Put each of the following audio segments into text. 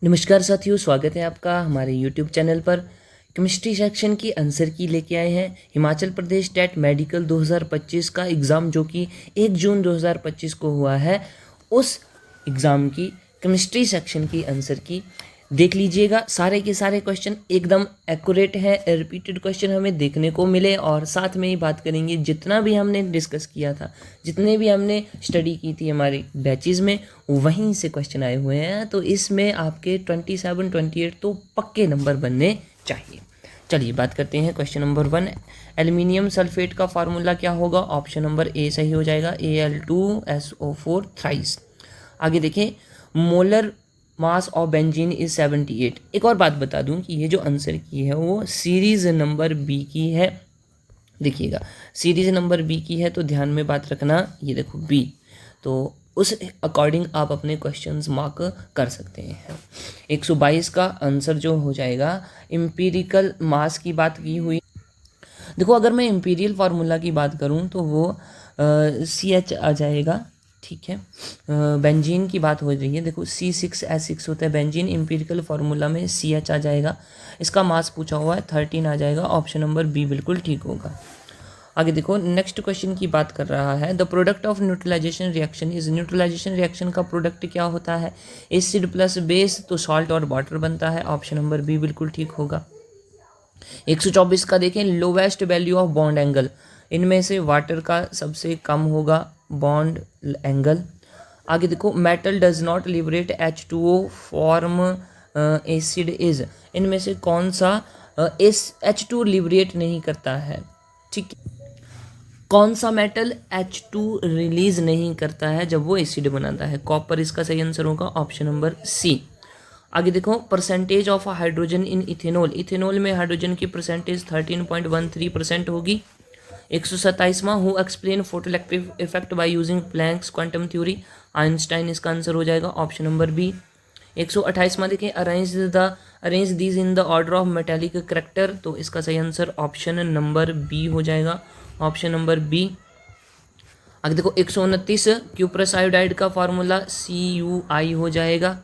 नमस्कार साथियों, स्वागत है आपका हमारे YouTube चैनल पर। केमिस्ट्री सेक्शन की आंसर की लेके आए हैं। हिमाचल प्रदेश टेट मेडिकल 2025 का एग्ज़ाम जो कि 1 जून 2025 को हुआ है, उस एग्ज़ाम की केमिस्ट्री सेक्शन की आंसर की देख लीजिएगा। सारे के सारे क्वेश्चन एकदम एक्यूरेट हैं, रिपीटेड क्वेश्चन हमें देखने को मिले और साथ में ही बात करेंगे जितना भी हमने डिस्कस किया था, जितने भी हमने स्टडी की थी हमारी बैचेज़ में, वहीं से क्वेश्चन आए हुए हैं। तो इसमें आपके 27, 28 तो पक्के नंबर बनने चाहिए। चलिए बात करते हैं क्वेश्चन नंबर 1। एल्युमिनियम सल्फेट का फार्मूला क्या होगा? ऑप्शन नंबर ए सही हो जाएगा, Al2SO4 थ्राइस। आगे देखें, molar mass of benzene is 78। एक और बात बता दूं कि ये जो आंसर की है वो सीरीज नंबर बी की है। देखिएगा, सीरीज नंबर बी की है तो ध्यान में बात रखना। ये देखो बी, तो उस अकॉर्डिंग आप अपने क्वेश्चंस मार्क कर सकते हैं। 122 का आंसर जो हो जाएगा, एम्पिरिकल मास की बात की हुई। देखो, अगर मैं इम्पीरियल फार्मूला की बात करूं तो वो CH आ जाएगा, ठीक है। बेंजीन की बात हो रही है, देखो C6H6 होता है बेंजीन, इम्पीरिकल फार्मूला में CH आ जाएगा। इसका मास पूछा हुआ है 13 आ जाएगा। ऑप्शन नंबर बी बिल्कुल ठीक होगा। आगे देखो, नेक्स्ट क्वेश्चन की बात कर रहा है, the product of neutralization reaction is. Neutralization reaction का प्रोडक्ट क्या होता है? एसिड प्लस बेस, तो सॉल्ट और वाटर बनता है। ऑप्शन नंबर बी बिल्कुल ठीक होगा। 124 का देखें, lowest value of bond angle. इनमें से वाटर का सबसे कम होगा बॉन्ड एंगल। आगे देखो, metal does not liberate H2O form acid is. इनमें से कौन सा H2 लिबरेट नहीं करता है? ठीक, कौन सा मेटल H2 रिलीज नहीं करता है जब वो एसिड बनाता है? कॉपर इसका सही आंसर होगा, ऑप्शन नंबर सी। आगे देखो, percentage of hydrogen in ethanol. Ethanol में हाइड्रोजन की परसेंटेज 13.13% होगी। 127वां, who explain photoelectric effect by using Planck's quantum theory. Einstein इसका आंसर हो जाएगा, ऑप्शन नंबर बी। 128वां देखें, arrange these in the order of metallic character, तो इसका सही आंसर ऑप्शन नंबर बी हो जाएगा, ऑप्शन नंबर बी। आगे देखो, 129 क्यूप्रस आयोडाइड का फार्मूला CuI हो जाएगा।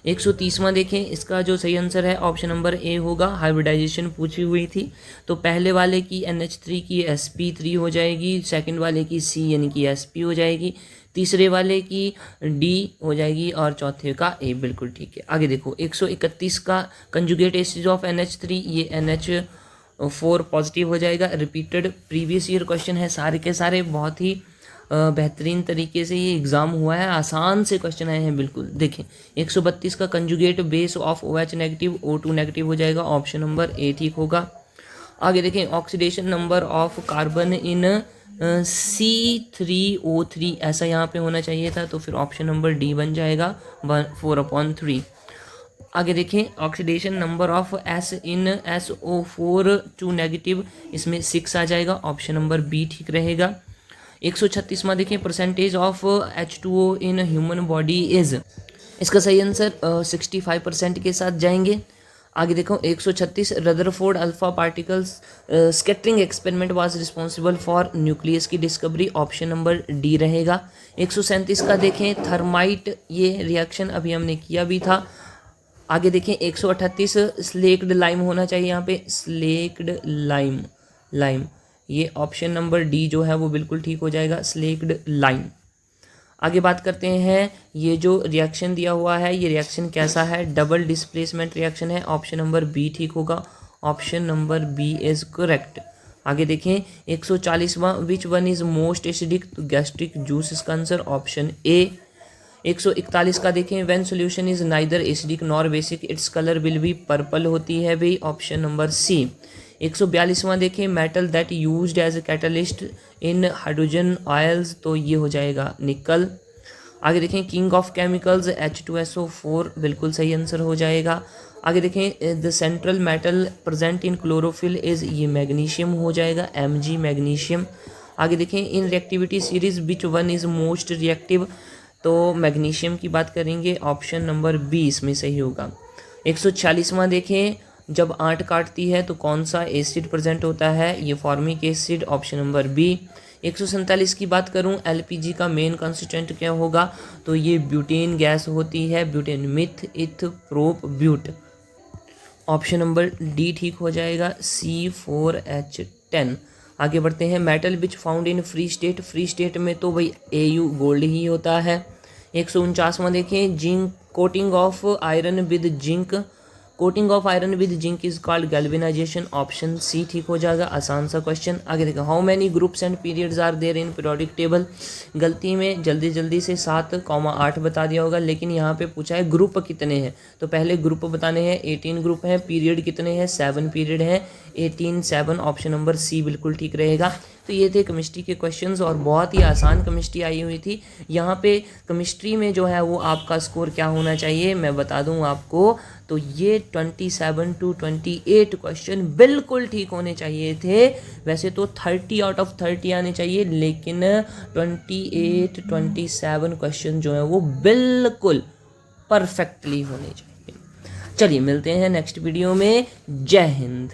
130वां देखें, इसका जो सही आंसर है ऑप्शन नंबर ए होगा। हाइब्रिडाइजेशन पूछी हुई थी, तो पहले वाले की NH3 की sp3 हो जाएगी, सेकंड वाले की C यानी कि sp हो जाएगी, तीसरे वाले की D हो जाएगी और चौथे का A। बिल्कुल ठीक है। आगे देखो, 131 का कंजुगेट एसिड ऑफ NH3, ये NH4 पॉजिटिव हो जाएगा। रिपीटेड प्रीवियस ईयर क्वेश्चन है, सारे के सारे बहुत ही बेहतरीन तरीके से ये एग्ज़ाम हुआ है, आसान से क्वेश्चन आए हैं बिल्कुल। देखें, 132 का conjugate base of OH negative O2 negative हो जाएगा, ऑप्शन नंबर ए ठीक होगा। आगे देखें, oxidation number of carbon in C3O3, ऐसा यहाँ पे होना चाहिए था, तो फिर ऑप्शन नंबर डी बन जाएगा, 4/3। आगे देखें, oxidation number of S in SO4 2 negative, इसमें 6 आ जाएगा, ऑप्शन नंबर बी ठीक रहेगा। 136वां देखें, percentage of H2O in human body is. इसका सही आंसर 65% के साथ जाएंगे। आगे देखो, 136 Rutherford alpha particles scattering experiment was responsible for nucleus की डिस्कवरी, ऑप्शन नंबर डी रहेगा। 137 का देखें, थर्माइट, ये रिएक्शन अभी हमने किया भी था। आगे देखें, 138 स्लेक्ड लाइम होना चाहिए यहाँ पे, स्लेक्ड लाइम, ये ऑप्शन नंबर डी जो है वो बिल्कुल ठीक हो जाएगा, स्लेक्ड लाइम। आगे बात करते हैं, ये जो रिएक्शन दिया हुआ है ये रिएक्शन कैसा है? डबल डिस्प्लेसमेंट रिएक्शन है, ऑप्शन नंबर बी ठीक होगा, option number B is correct. आगे देखें, 140वां, which one is most acidic, तो गैस्ट्रिक जूस इसका आंसर, ऑप्शन ए। 141 का देखें, when solution is neither acidic nor basic its colour will be purple होती है भाई, ऑप्शन नंबर सी। 142वां देखें, metal that used as a catalyst in hydrogen oils, तो ये हो जाएगा निकल। आगे देखें, किंग ऑफ केमिकल्स H2SO4 बिल्कुल सही आंसर हो जाएगा। आगे देखें, the central metal present in chlorophyll is, ये मैग्नीशियम हो जाएगा, Mg मैग्नीशियम। आगे देखें, in reactivity series which one is most reactive, तो मैग्नीशियम की बात करेंगे, ऑप्शन नंबर बी इसमें सही होगा। 146वां देखें, जब आंट काटती है तो कौन सा एसिड प्रेजेंट होता है? ये formic acid, option number B. 147 की बात करूं, एलपीजी का मेन कंस्टिट्यूएंट क्या होगा, तो ये ब्यूटेन गैस होती है, butane meth eth prop but. Option number D ठीक हो जाएगा, C4H10। आगे बढ़ते हैं, metal which found in free state, free state में तो भाई AU गोल्ड ही होता है। 149वां देखें, zinc coating of iron with zinc, coating of iron with zinc is called galvanization, option C ठीक हो जाएगा, आसान सा क्वेश्चन। आगे देखो, how many groups and periods are there in periodic table, गलती में जल्दी से 7,8 बता दिया होगा, लेकिन यहाँ पे पूछा है ग्रुप कितने हैं, तो पहले ग्रुप बताने हैं, 18 ग्रुप हैं, पीरियड कितने हैं, 7 पीरियड हैं, 18 7, ऑप्शन नंबर सी बिल्कुल ठीक रहेगा। तो ये थे केमिस्ट्री के क्वेश्चंस और बहुत ही आसान केमिस्ट्री आई हुई थी। यहाँ पे केमिस्ट्री में जो है वो आपका स्कोर क्या होना चाहिए मैं बता दूँ आपको, तो ये 27 to 28 क्वेश्चन बिल्कुल ठीक होने चाहिए थे। वैसे तो 30 आउट ऑफ 30 आने चाहिए, लेकिन 28 27 क्वेश्चन जो है वो बिल्कुल परफेक्टली होने चाहिए। चलिए मिलते हैं नेक्स्ट वीडियो में। जय हिंद।